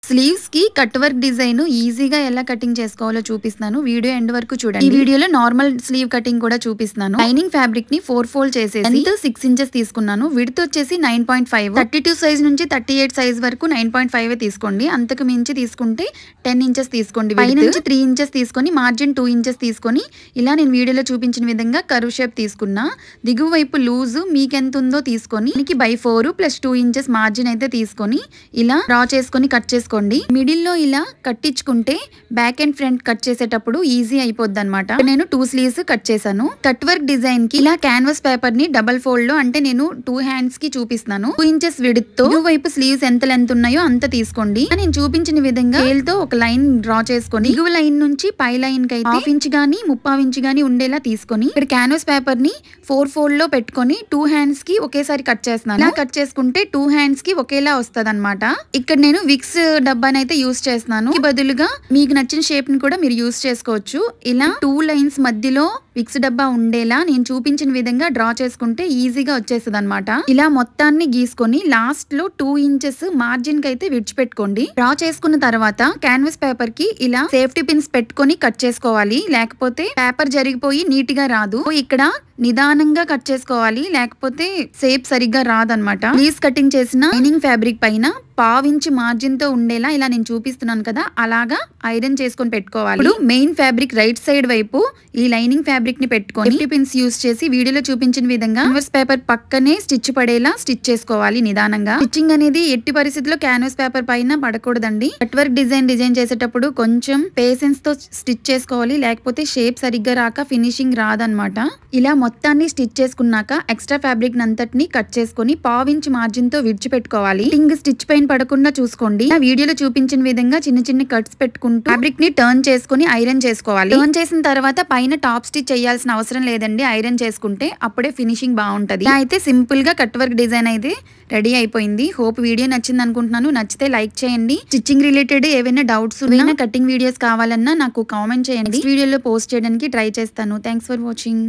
Sleeves కి cut work design ఈజీగా ఎలా కటింగ్ చేసుకోవాలో చూపిస్తున్నాను. వీడియో ఎండ్ వరకు చూడండి. ఈ వీడియోలో నార్మల్ స్లీవ్ కటింగ్ కూడా చూపిస్తున్నాను. లైనింగ్ ఫ్యాబ్రిక్ ని 4 ఫోల్డ్ చేసేసి లెంత్ 6 ఇంచెస్ తీసుకున్నాను. విడ్త్ వచ్చేసి 9.5. 32 సైజ్ నుంచి 38 సైజ్ వరకు 9.5 తీసుకోండి. అంతకు మించి తీసుకుంటే 10 ఇంచెస్ తీసుకోండి. పై నుంచి 3 ఇంచెస్ తీసుకొని మార్జిన్ 2 ఇంచెస్ తీసుకొని ఇలా నేను వీడియోలో చూపించిన విధంగా కర్వ్ షేప్ తీసుకున్నా. దిగువ వైపు లూజ్ మీకు ఎంత ఉందో తీసుకొని దీనికి బై 4 + 2 ఇంచెస్ మార్జిన్ అయితే తీసుకొని ఇలా డ్రా చేసుకొని కట్ చేసుకోండి. మిడిల్ లో ఇలా కట్టించుకుంటే బ్యాక్ అండ్ ఫ్రంట్ కట్ చేసేటప్పుడు ఈజీ అయిపోద్ది అనమాట. నేను 2 స్లీవ్స్ కట్ చేశాను. కట్ వర్క్ డిజైన్ కి ఇలా క్యాన్వాస్ పేపర్ ని డబల్ ఫోల్డ్ లో అంటే నేను 2 హ్యాండ్స్ కి చూపిస్తున్నాను. 2 ఇంచెస్ విడ్త్ తో వైపు స్లీవ్స్ ఎంత లెంత్ ఉన్నాయో అంత తీసుకోండి. నేను చూపించిన విధంగా స్కేల్ తో ఒక లైన్ డ్రా చేసుకొని దిగువ లైన్ నుంచి పై లైన్ కి అయితే 1/2 ఇంచ్ గానీ 3/4 ఇంచ్ గానీ ఉండేలా తీసుకొని ఇక్కడ క్యాన్వాస్ పేపర్ ని 4 ఫోల్డ్ లో పెట్టుకొని 2 హ్యాండ్స్ కి ఒకేసారి కట్ చేస్తున్నాను. ఇలా కట్ చేసుకుంటే 2 హ్యాండ్స్ కి ఒకేలా వస్తది అనమాట. ఇక్కడ నేను విక్స్ డబ్బాని అయితే యూస్ చేస్తున్నాను. బదులుగా మీకు నచ్చిన షేప్ ని కూడా మీరు యూస్ చేసుకోవచ్చు. ఇలా 2 లైన్స్ మధ్యలో విక్స్ డబ్బా ఉండేలా నేను చూపించిన విధంగా డ్రా చేసుకుంటే ఈజీగా వచ్చేస్తుంది అనమాట. ఇలా మొత్తాన్ని గీసుకొని లాస్ట్ లో 2 ఇంచెస్ మార్జిన్ కి అయితే విడిచిపెట్టుకోండి. డ్రా చేసుకున్న తర్వాత క్యాన్వాస్ పేపర్ కి ఇలా సేఫ్టీ పిన్స్ పెట్టుకొని కట్ చేసుకోవాలి. లేకపోతే పేపర్ జరిగిపోయి నీట్ గా రాదు. ఇక్కడ నిదానంగా కట్ చేసుకోవాలి, లేకపోతే షేప్ సరిగ్గా రాదనమాట. ప్లీజ్ కటింగ్ చేసిన లైనింగ్ ఫ్యాబ్రిక్ పైన 1/2 ఇంచ్ మార్జిన్ తో ఉండేలా ఇలా నేను చూపిస్తున్నాను కదా, అలాగా ఐరన్ చేసుకొని పెట్టుకోవాలి. ఇప్పుడు మెయిన్ ఫ్యాబ్రిక్ రైట్ సైడ్ వైపు ఈ లైనింగ్ ఫ్యాబ్రిక్ ని పెట్టుకొని సేఫ్టీ పిన్స్ యూస్ చేసి వీడియోలో చూపించిన విధంగా క్యాన్వాస్ పేపర్ పక్కనే స్టిచ్ పడేలా స్టిచ్ చేసుకోవాలి నిదానంగా. స్టిచ్చింగ్ అనేది ఎట్టి పరిస్థితుల్లో క్యాన్వాస్ పేపర్ పైన పడకూడదండి. కట్ వర్క్ డిజైన్ చేసేటప్పుడు కొంచెం పేషెన్స్ తో స్టిచ్ చేసుకోవాలి, లేకపోతే షేప్ సరిగ్గా రాక ఫినిషింగ్ రాదనమాట. ఇలా మొత్తాన్ని స్టిచ్ చేసుకున్నాక ఎక్స్ట్రా ఫ్యాబ్రిక్ అంతటిని కట్ చేసుకొని 1/2 ఇంచ్ మార్జిన్ తో విడిచిపెట్టుకోవాలి. స్టిచ్ పైన పడకుండా చూసుకోండి. వీడియోలో చూపించిన విధంగా చిన్న చిన్న కట్స్ పెట్టుకుంటూ ఫ్యాబ్రిక్ ని టర్న్ చేసుకుని ఐరన్ చేసుకోవాలి. టర్న్ చేసిన తర్వాత పైన టాప్ స్టిచ్ చేయాల్సిన అవసరం లేదండి. ఐరన్ చేసుకుంటే అప్పుడే ఫినిషింగ్ బాగుంటది. అయితే సింపుల్ గా కట్ వర్క్ డిజైన్ అయితే రెడీ అయిపోయింది. హోప్ వీడియో నచ్చింది అనుకుంటున్నాను. నచ్చితే లైక్ చేయండి. స్టిచ్చింగ్ రిలేటెడ్ ఏవైనా డౌట్స్ ఉన్నా కటింగ్ వీడియోస్ కావాలన్నా నాకు కామెంట్ చేయండి. వీడియోలో పోస్ట్ చేయడానికి ట్రై చేస్తాను. Thanks for watching.